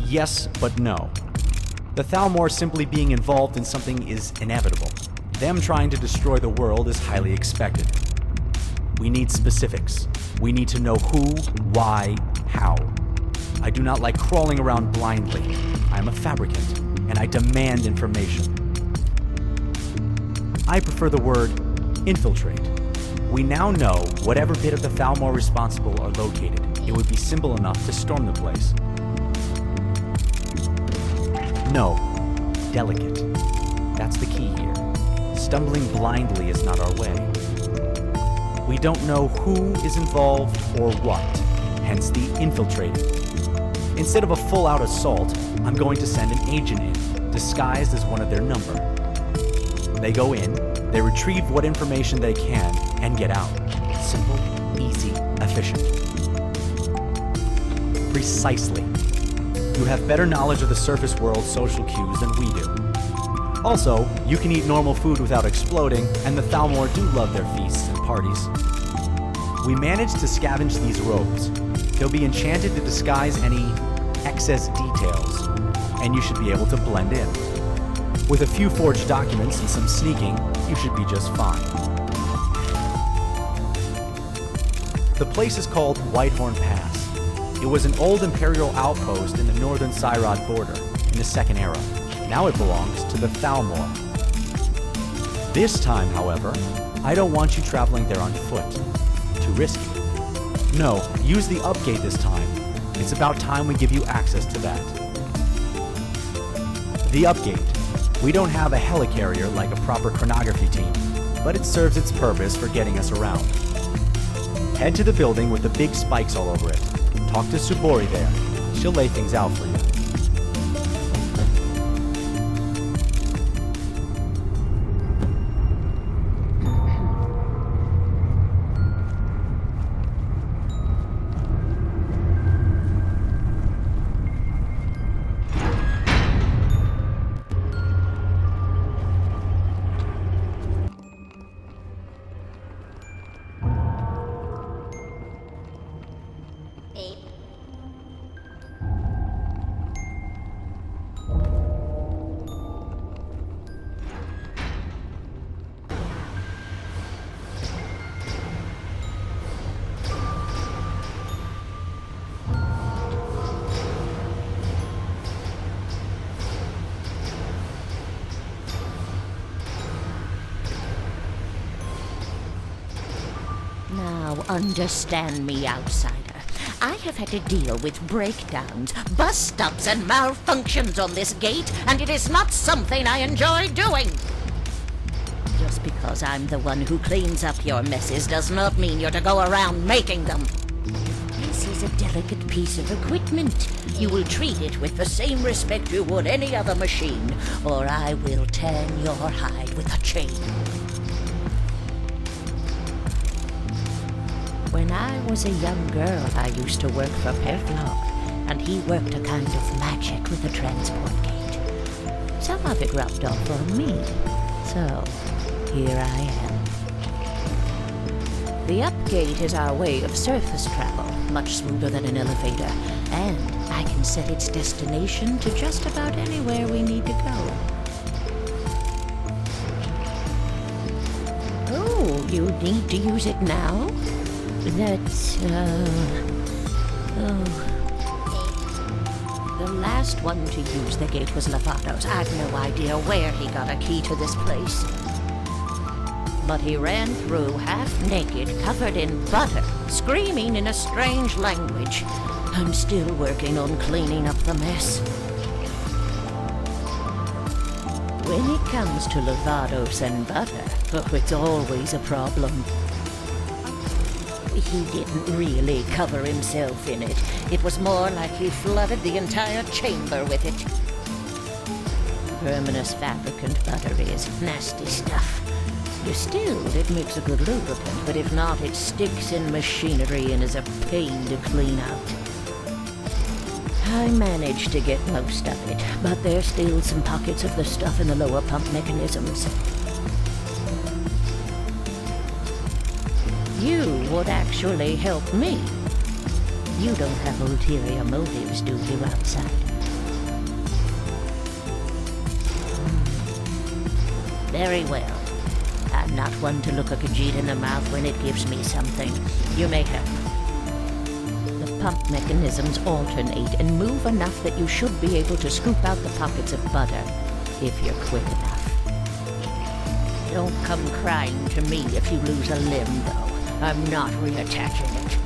Yes, but no. The Thalmor simply being involved in something is inevitable. Them trying to destroy the world is highly expected. We need specifics. We need to know who, why, how. I do not like crawling around blindly. I am a fabricant, and I demand information. I prefer the word infiltrate. We now know whatever bit of the Thalmor responsible are located. It would be simple enough to storm the place. No, delicate. That's the key here. Stumbling blindly is not our way. We don't know who is involved or what, hence the infiltrating. Instead of a full-out assault, I'm going to send an agent in, disguised as one of their number. They go in, they retrieve what information they can, and get out. Simple, easy, efficient. Precisely. You have better knowledge of the surface world's social cues than we do. Also, you can eat normal food without exploding, and the Thalmor do love their feasts and parties. We managed to scavenge these robes. They'll be enchanted to disguise any excess details, and you should be able to blend in. With a few forged documents and some sneaking, you should be just fine. The place is called Whitehorn Pass. It was an old Imperial outpost in the northern Cyrod border in the Second Era. Now it belongs to the Thalmor. This time, however, I don't want you traveling there on foot. Too risky. No, use the upgate this time. It's about time we give you access to that. The upgate. We don't have a helicarrier like a proper chronography team, but it serves its purpose for getting us around. Head to the building with the big spikes all over it. Talk to Subori there. She'll lay things out for you. Understand me, outsider. I have had to deal with breakdowns, bust-ups, and malfunctions on this gate, and it is not something I enjoy doing. Just because I'm the one who cleans up your messes does not mean you're to go around making them. This is a delicate piece of equipment. You will treat it with the same respect you would any other machine, or I will tan your hide with a chain. When I was a young girl, I used to work for Perflock, and he worked a kind of magic with the transport gate. Some of it rubbed off on me, so here I am. The upgate is our way of surface travel, much smoother than an elevator, and I can set its destination to just about anywhere we need to go. Oh, you need to use it now? That's, The last one to use the gate was Lovatos. I've no idea where he got a key to this place. But he ran through half-naked, covered in butter, screaming in a strange language. I'm still working on cleaning up the mess. When it comes to Lovatos and butter, it's always a problem. He didn't really cover himself in it. It was more like he flooded the entire chamber with it. Verminous fabricant butter is nasty stuff. Distilled, it makes a good lubricant, but if not, it sticks in machinery and is a pain to clean out. I managed to get most of it, but there's still some pockets of the stuff in the lower pump mechanisms. You would actually help me. You don't have ulterior motives, do you, outside? Very well. I'm not one to look a Khajiit in the mouth when it gives me something. You may have. The pump mechanisms alternate and move enough that you should be able to scoop out the pockets of butter, if you're quick enough. Don't come crying to me if you lose a limb, though. I'm not reattaching it.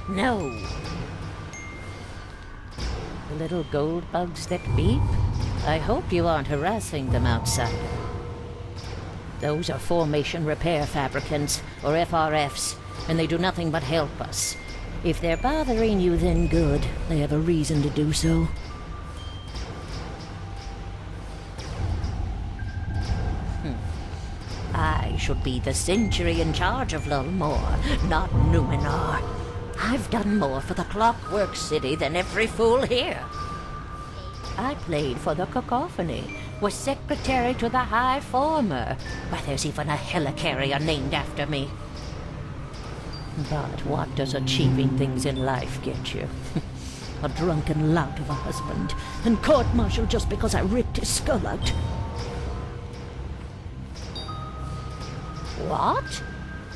No. The little gold bugs that beep? I hope you aren't harassing them, outsider. Those are formation repair fabricants, or FRFs, and they do nothing but help us. If they're bothering you, then good. They have a reason to do so. I should be the sentry in charge of Thalmor, not Numinar. I've done more for the Clockwork City than every fool here. I played for the Cacophony, was secretary to the High Former. Why, there's even a helicarrier named after me. But what does achieving things in life get you? A drunken lout of a husband, and court-martial just because I ripped his skull out. What?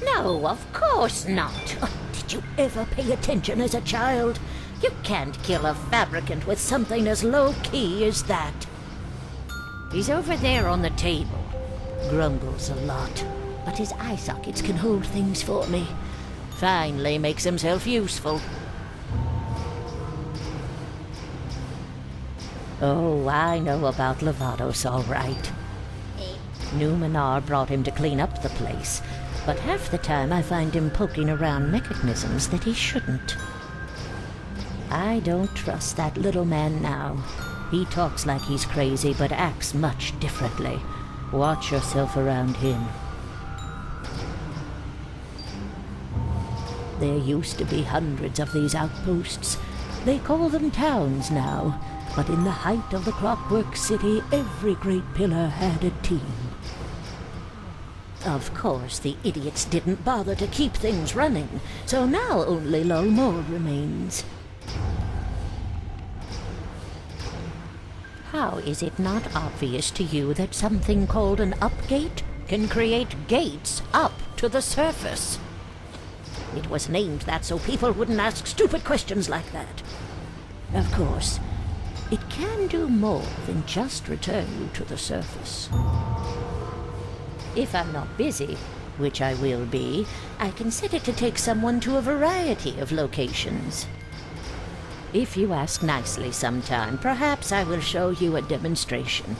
No, of course not. Did you ever pay attention as a child? You can't kill a fabricant with something as low-key as that. He's over there on the table. Grumbles a lot, but his eye sockets can hold things for me. Finally makes himself useful. Oh, I know about Levados, all right. Numinar brought him to clean up the place, but half the time I find him poking around mechanisms that he shouldn't. I don't trust that little man now. He talks like he's crazy, but acts much differently. Watch yourself around him. There used to be hundreds of these outposts. They call them towns now, but in the height of the Clockwork City, every great pillar had a team. Of course, the idiots didn't bother to keep things running, so now only Thalmor remains. How is it not obvious to you that something called an upgate can create gates up to the surface? It was named that so people wouldn't ask stupid questions like that. Of course, it can do more than just return you to the surface. If I'm not busy, which I will be, I can set it to take someone to a variety of locations. If you ask nicely sometime, perhaps I will show you a demonstration.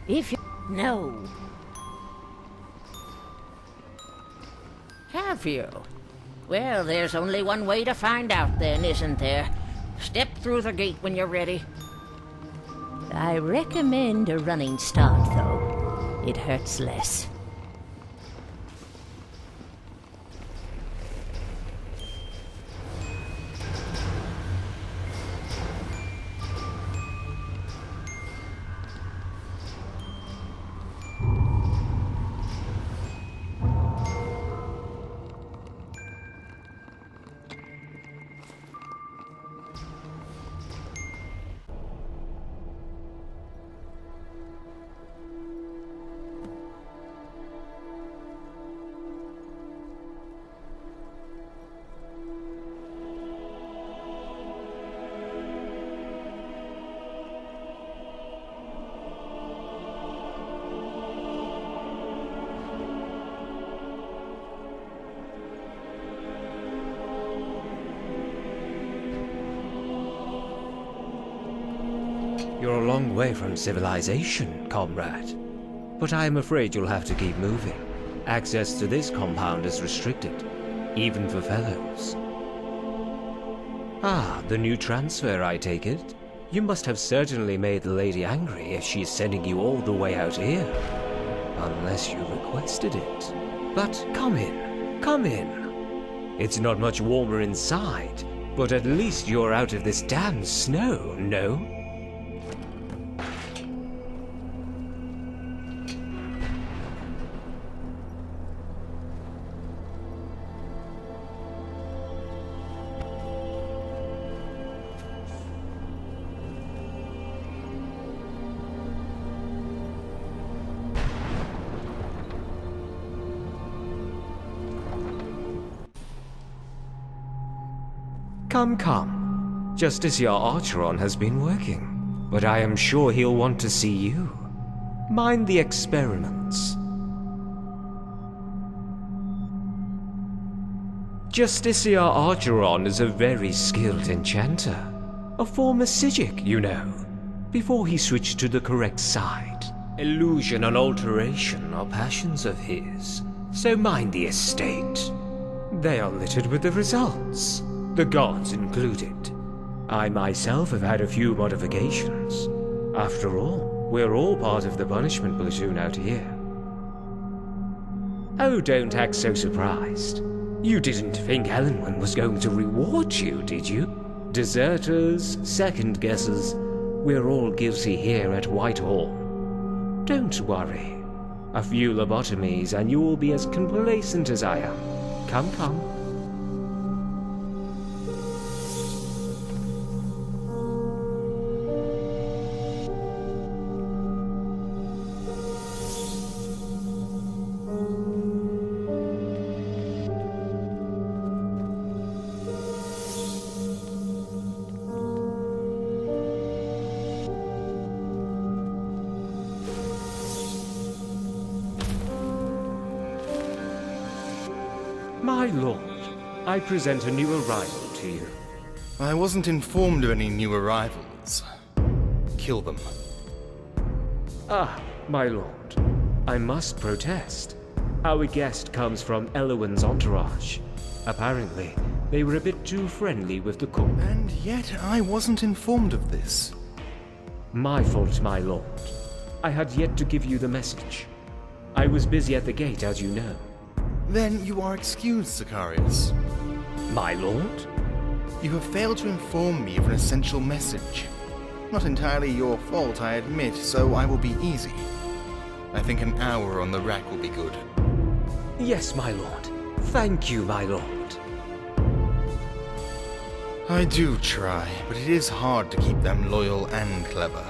If you... No. Have you? Well, there's only one way to find out then, isn't there? Step through the gate when you're ready. I recommend a running start, though. It hurts less. long way from civilization, comrade. But I am afraid you'll have to keep moving. Access to this compound is restricted, even for fellows. Ah, the new transfer, I take it? You must have certainly made the lady angry if she's sending you all the way out here. Unless you requested it. But come in, come in. It's not much warmer inside, but at least you're out of this damn snow, no? Come. Justiciar Argoron has been working, but I am sure he'll want to see you. Mind the experiments. Justiciar Argoron is a very skilled enchanter. A former Psijic, you know, before he switched to the correct side. Illusion and alteration are passions of his, so mind the estate. They are littered with the results. The gods included. I myself have had a few modifications. After all, we're all part of the punishment platoon out here. Oh, don't act so surprised. You didn't think Helen was going to reward you, did you? Deserters, second guessers, we're all guilty here at Whitehorn. Don't worry. A few lobotomies and you will be as complacent as I am. Come. My lord, I present a new arrival to you. I wasn't informed of any new arrivals. Kill them. Ah, my lord, I must protest. Our guest comes from Elowen's entourage. Apparently, they were a bit too friendly with the cook. And yet I wasn't informed of this. My fault, my lord. I had yet to give you the message. I was busy at the gate, as you know. Then you are excused, Zacharias. My lord? You have failed to inform me of an essential message. Not entirely your fault, I admit, so I will be easy. I think an hour on the rack will be good. Yes, my lord. Thank you, my lord. I do try, but it is hard to keep them loyal and clever.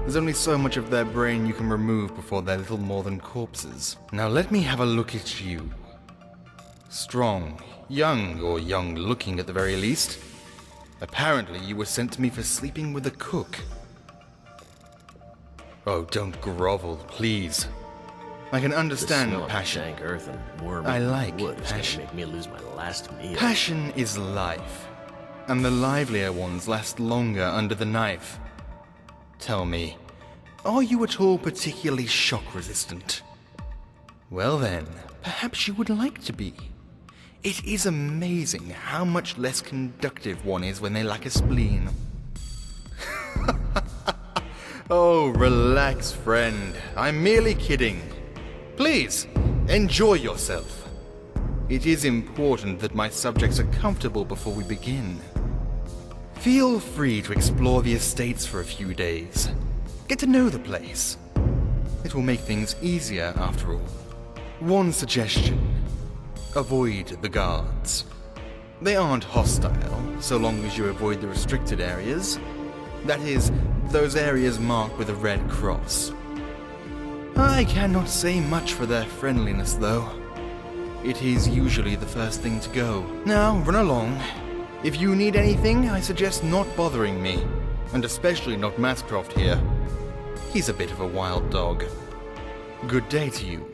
There's only so much of their brain you can remove before they're little more than corpses. Now let me have a look at you. Strong, young, or young-looking at the very least. Apparently you were sent to me for sleeping with a cook. Oh, don't grovel, please. I can understand passion. Dank earth and worm I like wood is passion. gonna make me lose my last meal. Passion is life, and the livelier ones last longer under the knife. Tell me, are you at all particularly shock-resistant? Well then, perhaps you would like to be. It is amazing how much less conductive one is when they lack a spleen. Oh, relax, friend. I'm merely kidding. Please, enjoy yourself. It is important that my subjects are comfortable before we begin. Feel free to explore the estates for a few days. Get to know the place. It will make things easier after all. One suggestion. Avoid the guards. They aren't hostile, so long as you avoid the restricted areas. That is, those areas marked with a red cross. I cannot say much for their friendliness, though. It is usually the first thing to go. Now, run along. If you need anything, I suggest not bothering me, and especially not Mascroft here. He's a bit of a wild dog. Good day to you.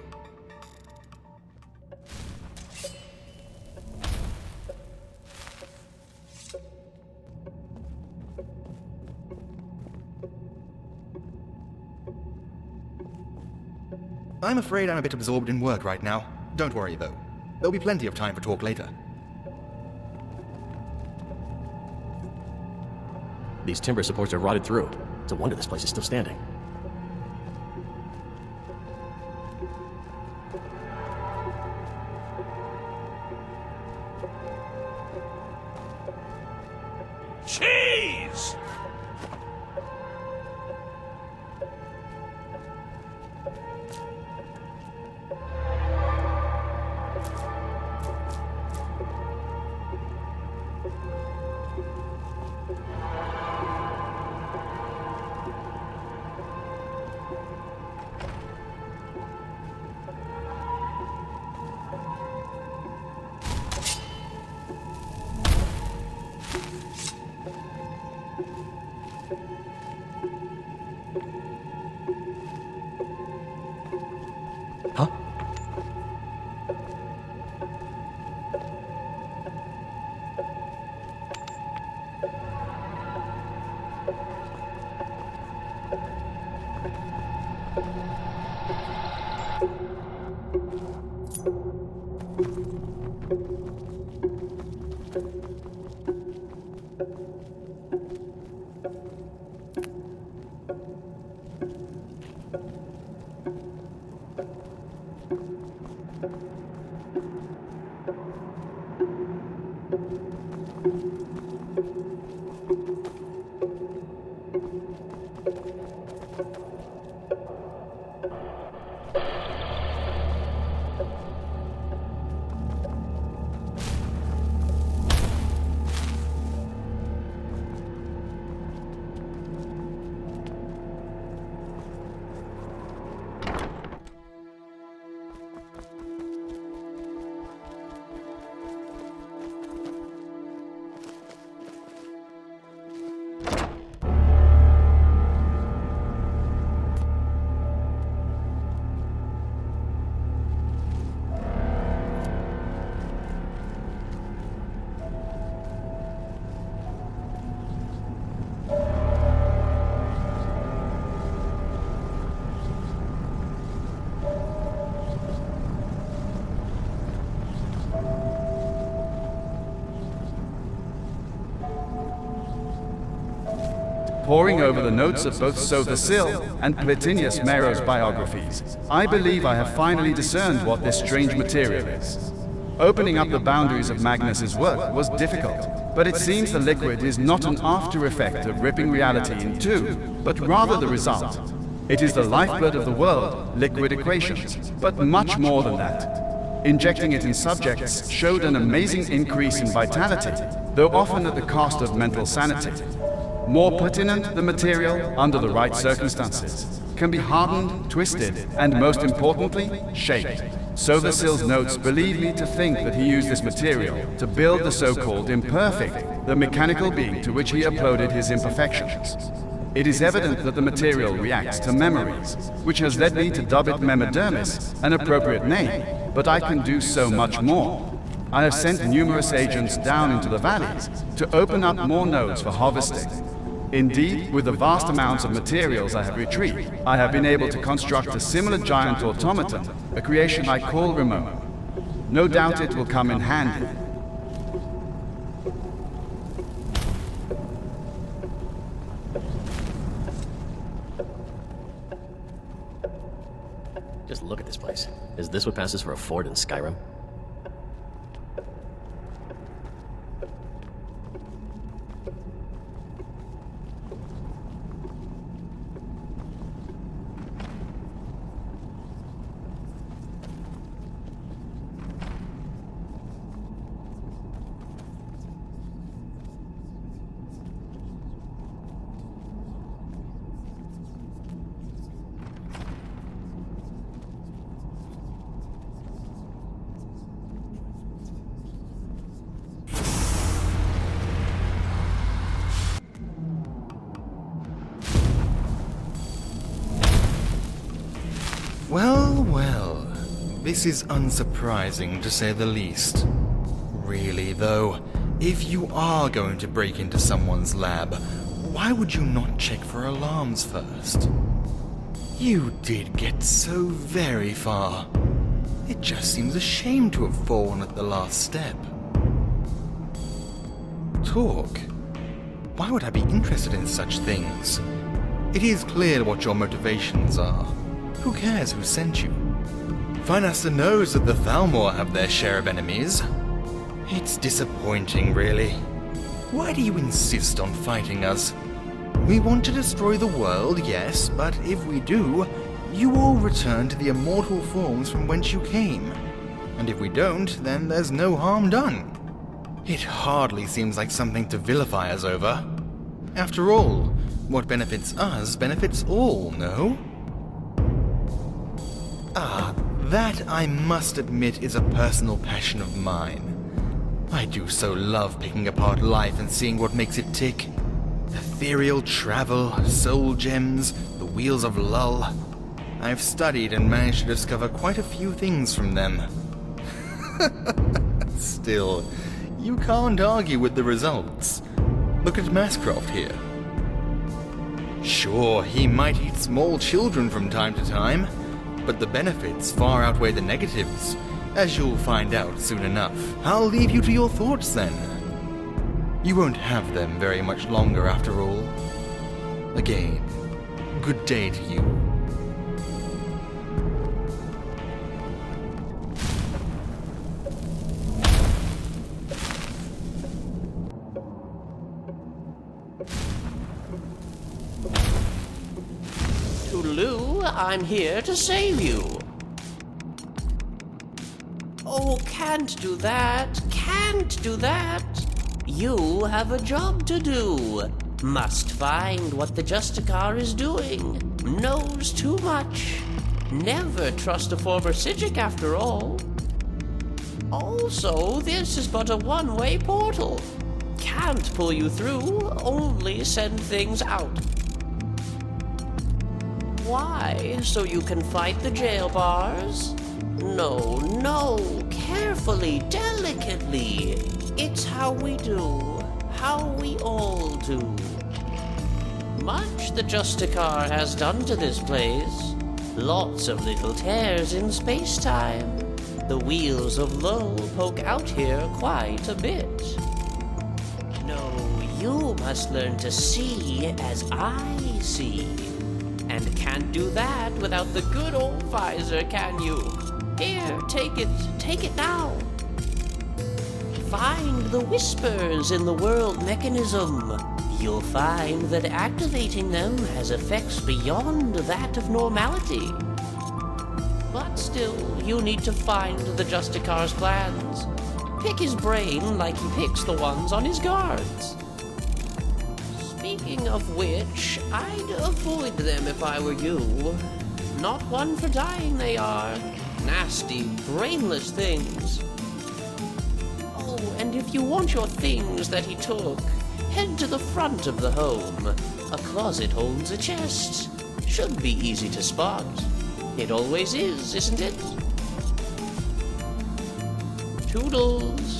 I'm afraid I'm a bit absorbed in work right now. Don't worry, though. There'll be plenty of time for talk later. These timber supports are rotted through. It's a wonder this place is still standing. Cheese! Huh? Poring over the notes of both Sotha Sil and Platinius Mero's biographies, I believe I have finally discerned what this strange material is. Opening up the boundaries of Magnus's work was difficult, but it seems the liquid is not an after effect of ripping reality in two, but rather the result. It is the lifeblood of the world, liquid equations, but much more than that. Injecting it in subjects showed an amazing increase in vitality, though often at the cost of mental sanity. More pertinent, the material, under the right circumstances, can be hardened, twisted, and most importantly, shaped. Sotha Sil's notes believe me to think that he used this material to build the so-called imperfect, the mechanical being to which he uploaded his imperfections. It is evident that the material reacts to memories, which has led me to dub it Memodermis, an appropriate name, but I can do so much more. I have sent numerous agents down into the valleys to open up more nodes for harvesting. Indeed, with the vast amounts of materials I have retrieved, I have been able to construct a similar giant automaton, a creation I call Ramon. No doubt it will come in handy. Just look at this place. Is this what passes for a fort in Skyrim? Well, this is unsurprising to say the least. Really, though, if you are going to break into someone's lab, why would you not check for alarms first? You did get so very far. It just seems a shame to have fallen at the last step. Talk? Why would I be interested in such things? It is clear what your motivations are. Who cares who sent you? Finasta knows that the Thalmor have their share of enemies. It's disappointing, really. Why do you insist on fighting us? We want to destroy the world, yes, but if we do, you will return to the immortal forms from whence you came. And if we don't, then there's no harm done. It hardly seems like something to vilify us over. After all, what benefits us benefits all, no? Ah, that I must admit is a personal passion of mine. I do so love picking apart life and seeing what makes it tick. Ethereal travel, soul gems, the Wheels of Lull. I've studied and managed to discover quite a few things from them. Still, you can't argue with the results. Look at Mascroft here. Sure, he might eat small children from time to time, but the benefits far outweigh the negatives, as you'll find out soon enough. I'll leave you to your thoughts then. You won't have them very much longer after all. Again, good day to you. Tulu, I'm here to save you. Oh, can't do that. Can't do that. You have a job to do. Must find what the Justiciar is doing. Knows too much. Never trust a former Psijic after all. Also, this is but a one-way portal. Can't pull you through, only send things out. Why? So you can fight the jail bars? No, no, carefully, delicately. It's how we do, how we all do. Much the Justiciar has done to this place. Lots of little tears in space-time. The Wheels of Lull poke out here quite a bit. No, you must learn to see as I see. And can't do that without the good old visor, can you? Here, take it now. Find the whispers in the world mechanism. You'll find that activating them has effects beyond that of normality. But still, you need to find the Justiciar's plans. Pick his brain like he picks the ones on his guards. Speaking of which, I'd avoid them if I were you. Not one for dying they are. Nasty, brainless things. Oh, and if you want your things that he took, head to the front of the home. A closet holds a chest. Should be easy to spot. It always is, isn't it? Toodles.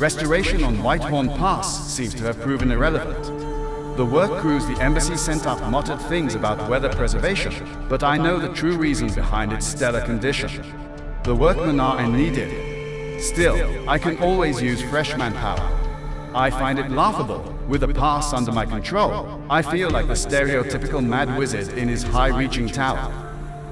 restoration on Whitehorn Pass seems to have proven irrelevant. The work crews the embassy sent up muttered things about weather preservation, but I know the true reason behind its stellar condition. The workmen are needed. Still, I can always use fresh manpower. I find it laughable. With a pass under my control, I feel like the stereotypical mad wizard in his high-reaching tower.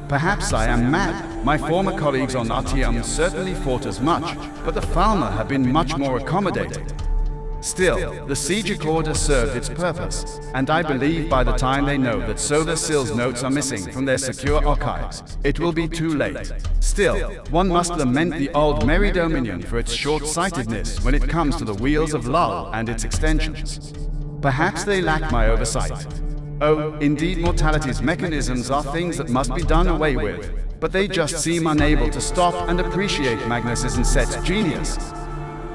Perhaps I am mad. My former colleagues on Artium certainly fought as much, but the Thalmor have been much more accommodating. Still, the Siege Order served its purpose, and I believe by the time they know that Sotha Sil's notes are missing from their secure archives, it will be too late. Still, one must lament the old Merry Dominion for its short-sightedness when it comes to the Wheels of Lull and its extensions. Perhaps they lack my oversight. Oh, indeed, mortality's mechanisms are things that must be done away with, but they just seem unable to stop and appreciate Magnus' and Set's genius.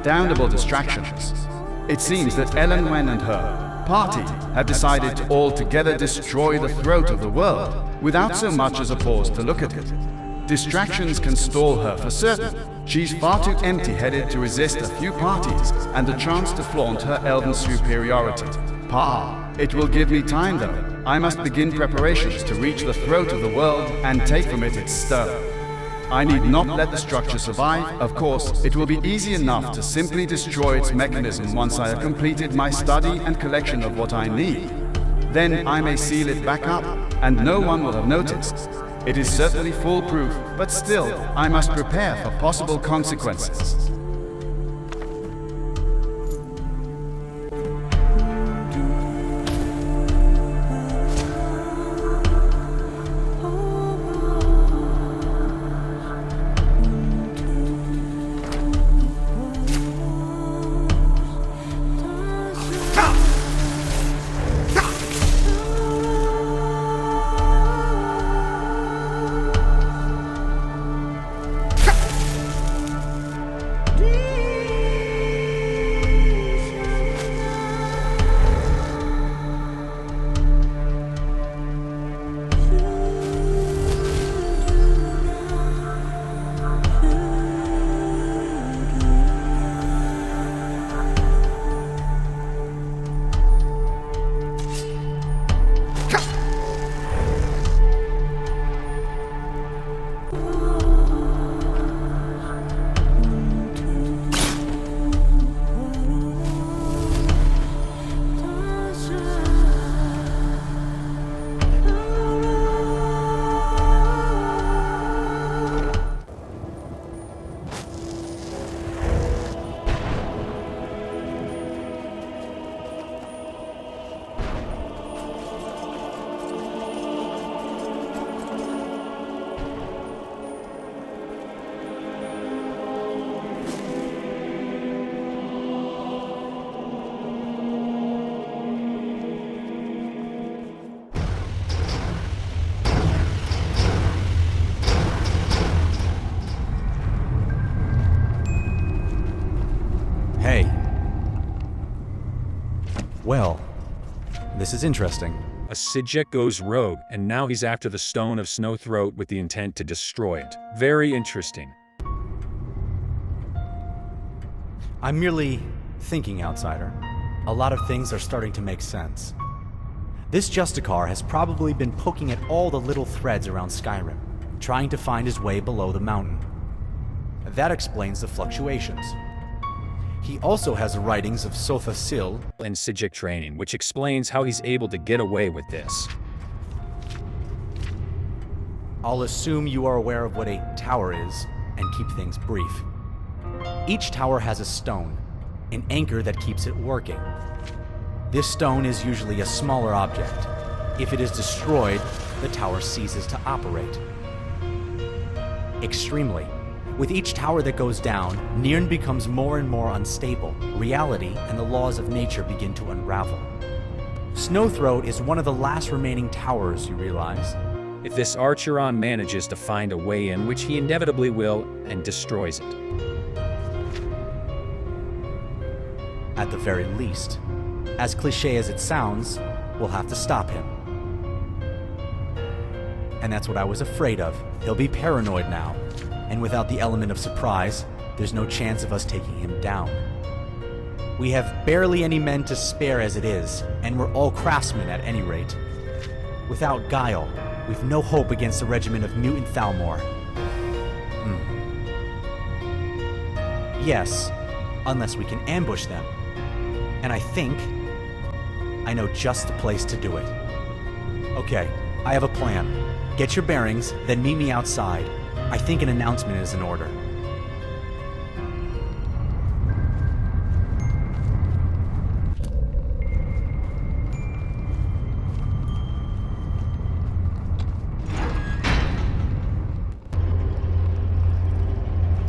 Damnable distractions. It seems that Ellen Wen and her party have decided to altogether destroy the throat of the world without so much as a pause to look at it. Distractions can stall her for certain. She's far too empty-headed to resist a few parties and the chance to flaunt her elven superiority. It will give me time though. I must begin preparations to reach the throat of the world and take from it its stone. I need not let the structure survive. Of course, it will be easy enough to simply destroy its mechanism once I have completed my study and collection of what I need. Then I may seal it back up, and no one will have noticed. It is certainly foolproof, but still, I must prepare for possible consequences. Well, this is interesting. A Sijic goes rogue, and now he's after the Stone of Snowthroat with the intent to destroy it. Very interesting. I'm merely thinking, outsider. A lot of things are starting to make sense. This Justiciar has probably been poking at all the little threads around Skyrim, trying to find his way below the mountain. That explains the fluctuations. He also has the writings of Sotha Sil and Sijic training, which explains how he's able to get away with this. I'll assume you are aware of what a tower is, and keep things brief. Each tower has a stone, an anchor that keeps it working. This stone is usually a smaller object. If it is destroyed, the tower ceases to operate. Extremely. With each tower that goes down, Nirn becomes more and more unstable. Reality and the laws of nature begin to unravel. Snowthroat is one of the last remaining towers, you realize. If this Argoron manages to find a way in, which he inevitably will, and destroys it. At the very least. As cliché as it sounds, we'll have to stop him. And that's what I was afraid of. He'll be paranoid now. And without the element of surprise, there's no chance of us taking him down. We have barely any men to spare as it is, and we're all craftsmen at any rate. Without guile, we've no hope against the regiment of mutant Thalmor. Yes, unless we can ambush them. And I think I know just the place to do it. Okay, I have a plan. Get your bearings, then meet me outside. I think an announcement is in order.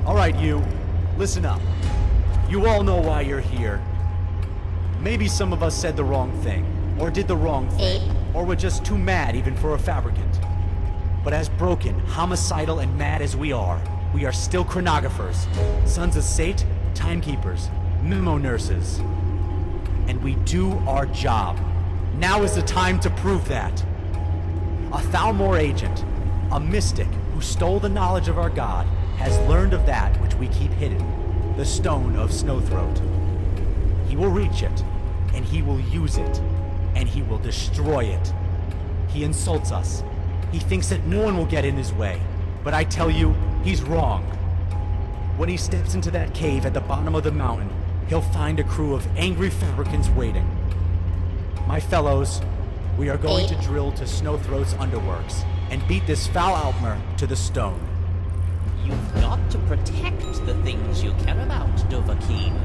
All right, you. Listen up. You all know why you're here. Maybe some of us said the wrong thing, or did the wrong thing, or were just too mad even for a fabricant. But as broken, homicidal, and mad as we are still chronographers, sons of Sate, timekeepers, memo nurses. And we do our job. Now is the time to prove that. A Thalmor agent, a mystic who stole the knowledge of our god, has learned of that which we keep hidden, the Stone of Snowthroat. He will reach it, and he will use it, and he will destroy it. He insults us. He thinks that no one will get in his way, but I tell you, he's wrong. When he steps into that cave at the bottom of the mountain, he'll find a crew of angry fabricants waiting. My fellows, we are going to drill to Snowthroat's underworks, and beat this foul Altmer to the stone. You've got to protect the things you care about, Dovahkiin.